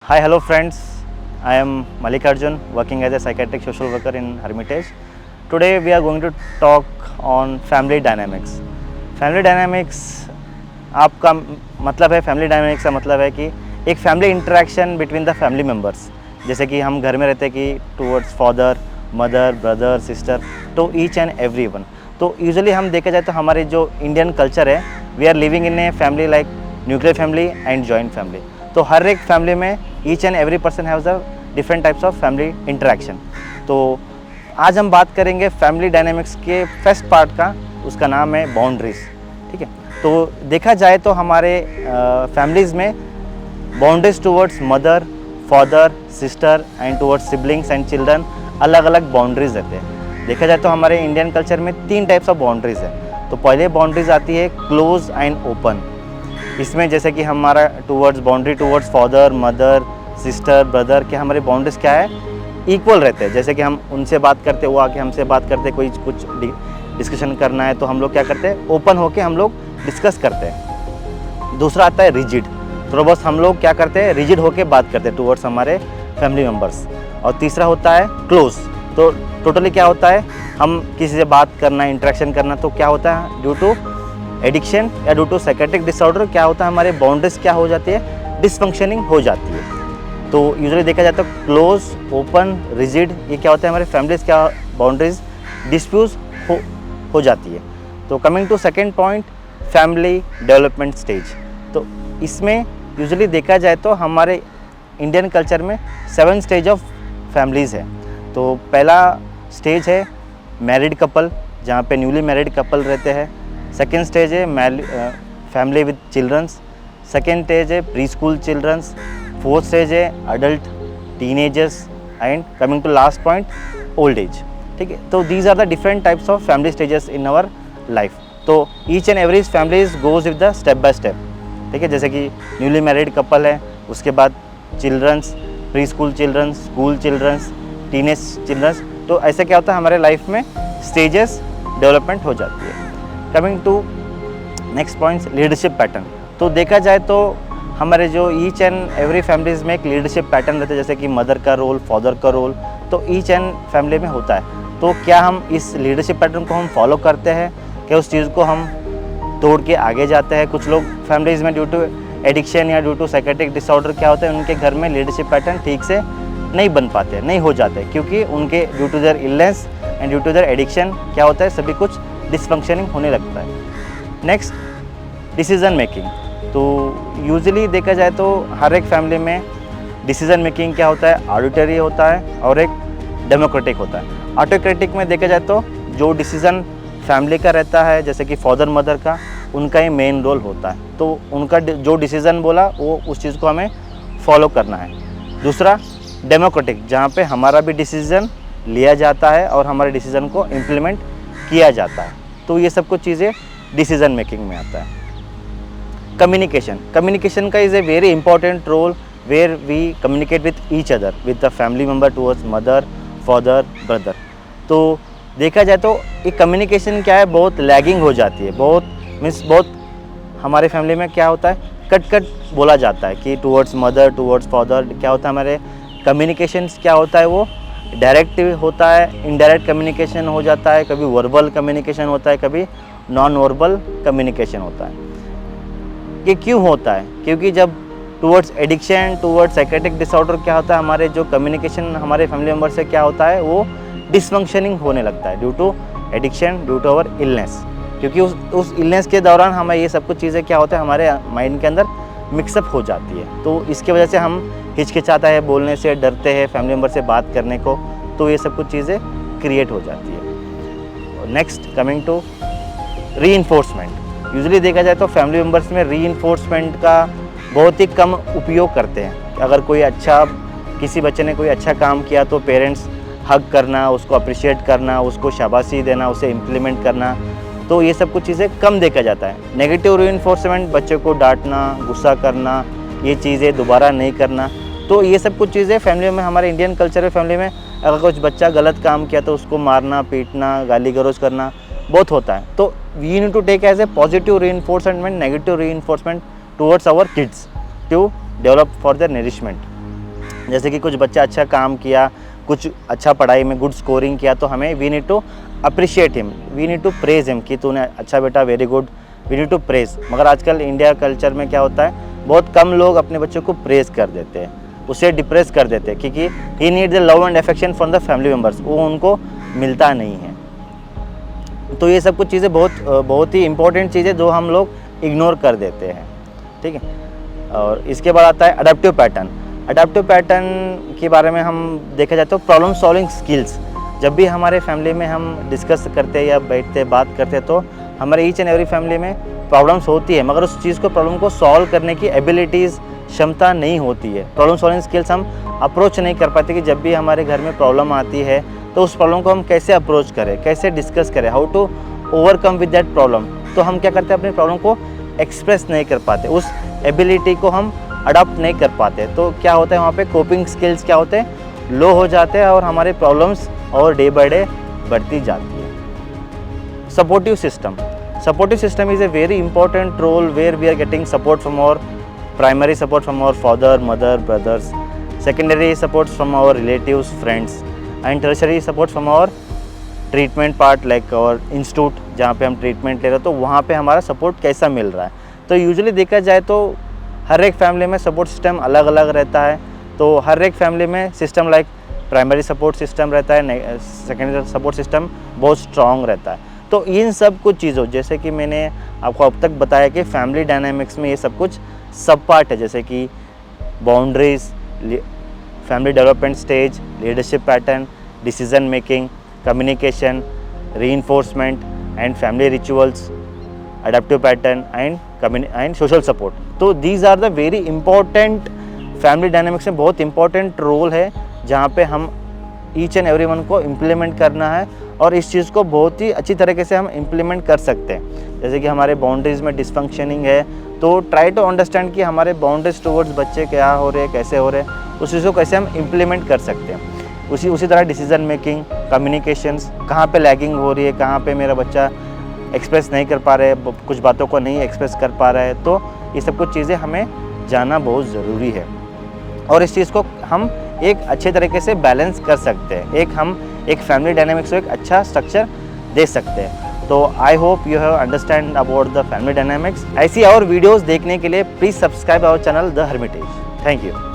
Hi, hello friends. I am Mallikarjun, working as a psychiatric social worker in Hermitage. Today we are going to talk on family dynamics. Family dynamics आपका मतलब है, family dynamics का मतलब है कि एक family interaction between the family members. जैसे कि हम घर में रहते हैं कि towards father, mother, brother, sister, तो ईच एंड एवरी वन। तो यूजुअली हम देखा जाए तो हमारे जो इंडियन कल्चर है, we are living in a family like nuclear family and joint family. तो हर एक फैमिली में each and every person has a different types of family interaction. तो आज हम बात करेंगे फैमिली डायनेमिक्स के फर्स्ट पार्ट का, उसका नाम है बाउंड्रीज। ठीक है, तो देखा जाए तो हमारे फैमिलीज़ में boundaries towards mother, father, sister and towards siblings and children अलग अलग बाउंड्रीज रहते हैं। देखा जाए तो हमारे इंडियन कल्चर में 3 टाइप्स ऑफ बाउंड्रीज है। तो पहले बाउंड्रीज आती है क्लोज एंड ओपन। इसमें जैसे कि हमारा towards boundary towards father, mother, sister, brother के हमारे बाउंड्रीज क्या है, इक्वल रहते हैं। जैसे कि हम उनसे बात करते, वो आके हमसे बात करते, कोई कुछ डिस्कशन करना है तो हम लोग क्या करते हैं, ओपन होके हम लोग डिस्कस करते हैं। दूसरा आता है रिजिड। तो बस हम लोग क्या करते हैं, रिजिड होके बात करते हैं टूवर्ड्स हमारे फैमिली मेम्बर्स। और तीसरा होता है क्लोज। तो टोटली क्या होता है, हम किसी से बात करना, इंटरेक्शन करना, तो क्या होता है, ड्यू टू एडिक्शन या ड्यू टू साइकेट्रिक डिसऑर्डर क्या होता है, हमारे बाउंड्रीज क्या हो जाती है, डिसफंक्शनिंग हो जाती है। तो यूजुअली देखा जाता है क्लोज, ओपन, रिजिड, ये क्या होता है, हमारे फैमिलीज क्या बाउंड्रीज डिस्प्यूज हो जाती है। तो coming to second point, family development stage. तो इसमें यूजुअली देखा जाए तो हमारे इंडियन कल्चर में 7 स्टेज ऑफ फैमिलीज़ है। तो पहला स्टेज है मैरिड कपल, जहाँ पे न्यूली मैरिड कपल रहते हैं। सेकेंड स्टेज है family with childrens. Second stage है pre school childrens. Fourth stage है adult, teenagers and coming to last point, old age. ठीक है, तो these are the different types of family stages in our life. तो each and every families goes with the step by step. ठीक है, जैसे कि newly married couple है, उसके बाद childrens, pre school childrens, school childrens, teenage childrens. तो ऐसे क्या होता है, हमारे लाइफ में स्टेजेस डेवलपमेंट हो जाती है। Coming to next points, leadership pattern. तो देखा जाए तो हमारे जो ईच एंड एवरी फैमिलीज़ में एक लीडरशिप पैटर्न रहता है, जैसे कि मदर का रोल, फादर का रोल, तो ईच एंड फैमिली में होता है। तो क्या हम इस लीडरशिप पैटर्न को हम फॉलो करते हैं, क्या उस चीज़ को हम तोड़ के आगे जाते हैं? कुछ लोग फैमिलीज़ में ड्यू टू एडिक्शन या ड्यू टू साइकेट्रिक डिसऑर्डर क्या होता है, उनके घर में लीडरशिप पैटर्न ठीक से नहीं बन पाते, नहीं हो जाते, क्योंकि उनके due to their illness and due to their addiction क्या होता है, सभी कुछ डिसफंक्शनिंग होने लगता है। Next, decision making. तो यूजुअली देखा जाए तो हर एक फैमिली में डिसीजन मेकिंग क्या होता है, ऑडिटरी होता है और एक डेमोक्रेटिक होता है। ऑटोक्रेटिक में देखा जाए तो जो डिसीजन फैमिली का रहता है, जैसे कि फादर मदर का, उनका ही मेन रोल होता है। तो उनका जो डिसीज़न बोला वो उस चीज़ को हमें फॉलो करना है। दूसरा डेमोक्रेटिक, जहाँ पे हमारा भी डिसीज़न लिया जाता है और हमारे डिसीज़न को इम्प्लीमेंट किया जाता है। तो ये सब कुछ चीज़ें डिसीज़न मेकिंग में आता है। कम्युनिकेशन का is a very important role where we communicate with each other, with the family member towards mother, father, brother. तो देखा जाए तो ये कम्युनिकेशन क्या है, बहुत लैगिंग हो जाती है, बहुत हमारे फैमिली में क्या होता है, कट बोला जाता है कि टूवर्ड्स मदर, टूवर्ड्स फादर क्या होता है, हमारे कम्युनिकेशंस क्या होता है, वो डायरेक्ट होता है, इनडायरेक्ट कम्युनिकेशन हो जाता है, कभी वर्बल कम्युनिकेशन होता है, कभी नॉन वर्बल कम्युनिकेशन होता है। ये क्यों होता है? क्योंकि जब towards addiction, towards psychiatric disorder क्या होता है, हमारे जो कम्युनिकेशन हमारे फैमिली मेम्बर से क्या होता है, वो डिसफंक्शनिंग होने लगता है due to addiction, due to our illness. क्योंकि उस इलनेस के दौरान हमें ये सब कुछ चीज़ें क्या होता है, हमारे माइंड के अंदर मिक्सअप हो जाती है। तो इसकी वजह से हम हिचकिचाता है बोलने से, डरते हैं फैमिली मेम्बर से बात करने को, तो ये सब कुछ चीज़ें क्रिएट हो जाती है। Next, coming to reinforcement. Usually देखा जाए तो फैमिली मेम्बर्स में रीइंफोर्समेंट का बहुत ही कम उपयोग करते हैं। अगर किसी बच्चे ने कोई अच्छा काम किया तो पेरेंट्स हग करना, उसको अप्रिशिएट करना, उसको शाबाशी देना, उसे इम्प्लीमेंट करना, तो ये सब कुछ चीज़ें कम देखा जाता है। नेगेटिव रीइंफोर्समेंट, बच्चे को डांटना, गुस्सा करना, ये चीज़ें दोबारा नहीं करना, तो ये सब कुछ चीज़ें फैमिली में, हमारे इंडियन कल्चर में फैमिली में अगर कुछ बच्चा गलत काम किया तो उसको मारना, पीटना, गाली गलौज करना बहुत होता है। तो we need to take as a positive reinforcement, negative reinforcement towards our kids to develop for their nourishment. जैसे कि कुछ बच्चा अच्छा काम किया, कुछ अच्छा पढ़ाई में गुड स्कोरिंग किया, तो हमें we need to appreciate him, we need to praise him कि तूने अच्छा बेटा, very good, we need to praise. मगर आजकल इंडिया कल्चर में क्या होता है, बहुत कम लोग अपने बच्चों को प्रेज कर देते हैं, उसे डिप्रेस कर देते हैं, क्योंकि he need the love and affection from the family members, वो उनको मिलता नहीं है। तो ये सब कुछ चीज़ें बहुत ही इंपॉर्टेंट चीज़ें जो हम लोग इग्नोर कर देते हैं, ठीक है। और इसके बाद आता है अडेप्टिव पैटर्न। अडेप्टिव पैटर्न के बारे में हम देखा जाए तो प्रॉब्लम सॉल्विंग स्किल्स। जब भी हमारे फैमिली में हम डिस्कस करते हैं या बैठते बात करते हैं, तो हमारे ईच एंड एवरी फैमिली में प्रॉब्लम्स होती है, मगर उस चीज़ को प्रॉब्लम को सॉल्व करने की एबिलिटीज़, क्षमता नहीं होती है। प्रॉब्लम सॉल्विंग स्किल्स हम अप्रोच नहीं कर पाते कि जब भी हमारे घर में प्रॉब्लम आती है तो उस प्रॉब्लम को हम कैसे अप्रोच करें, कैसे डिस्कस करें, how to overcome with that problem. तो हम क्या करते हैं, अपनी प्रॉब्लम को एक्सप्रेस नहीं कर पाते, उस एबिलिटी को हम अडॉप्ट नहीं कर पाते। तो क्या होता है, वहाँ पे कोपिंग स्किल्स क्या होते हैं, लो हो जाते हैं और हमारे प्रॉब्लम्स और डे बाय डे बढ़ती जाती है। Supportive system. Supportive system is a very important role where we are getting support from our primary support from our father, mother, brothers, secondary support from our relatives, friends, and tertiary support from our treatment part like और institute, जहाँ पे हम treatment ले रहे हैं, तो वहाँ पे हमारा सपोर्ट कैसा मिल रहा है। तो यूजुअली देखा जाए तो हर एक फैमिली में सपोर्ट सिस्टम अलग अलग रहता है। तो हर एक फैमिली में system like primary support system रहता है, सेकेंडरी सपोर्ट सिस्टम बहुत स्ट्रॉन्ग रहता है। तो इन सब कुछ चीज़ों, जैसे कि मैंने आपको अब तक बताया कि फैमिली डायनामिक्स में ये सब कुछ सब पार्ट है, जैसे कि boundaries, family development stage, leadership pattern, decision making, communication, reinforcement and family rituals, adaptive pattern and social support। तो these are the very important family dynamics में बहुत इंपॉर्टेंट रोल है, जहाँ पे हम ईच एंड एवरी वन को implement करना है और इस चीज़ को बहुत ही अच्छी तरीके से हम इम्प्लीमेंट कर सकते हैं। जैसे कि हमारे बाउंड्रीज़ में डिसफंक्शनिंग है, तो ट्राई टू अंडरस्टैंड कि हमारे बाउंड्रीज टुवर्ड्स बच्चे क्या हो रहे हैं, कैसे हो रहे हैं, उस चीज़ को कैसे हम इम्प्लीमेंट कर सकते हैं। उसी तरह डिसीजन मेकिंग, कम्युनिकेशंस, कहाँ पे लैगिंग हो रही है, कहाँ पे मेरा बच्चा एक्सप्रेस नहीं कर पा रहे, कुछ बातों को नहीं एक्सप्रेस कर पा रहा है, तो ये सब कुछ चीज़ें हमें जानना बहुत ज़रूरी है और इस चीज़ को हम एक अच्छे तरीके से बैलेंस कर सकते हैं। हम एक फैमिली डायनामिक्स को एक अच्छा स्ट्रक्चर दे सकते हैं। तो I hope you have understand about the family dynamics. ऐसी और वीडियोज़ देखने के लिए please subscribe our channel the Hermitage. Thank you.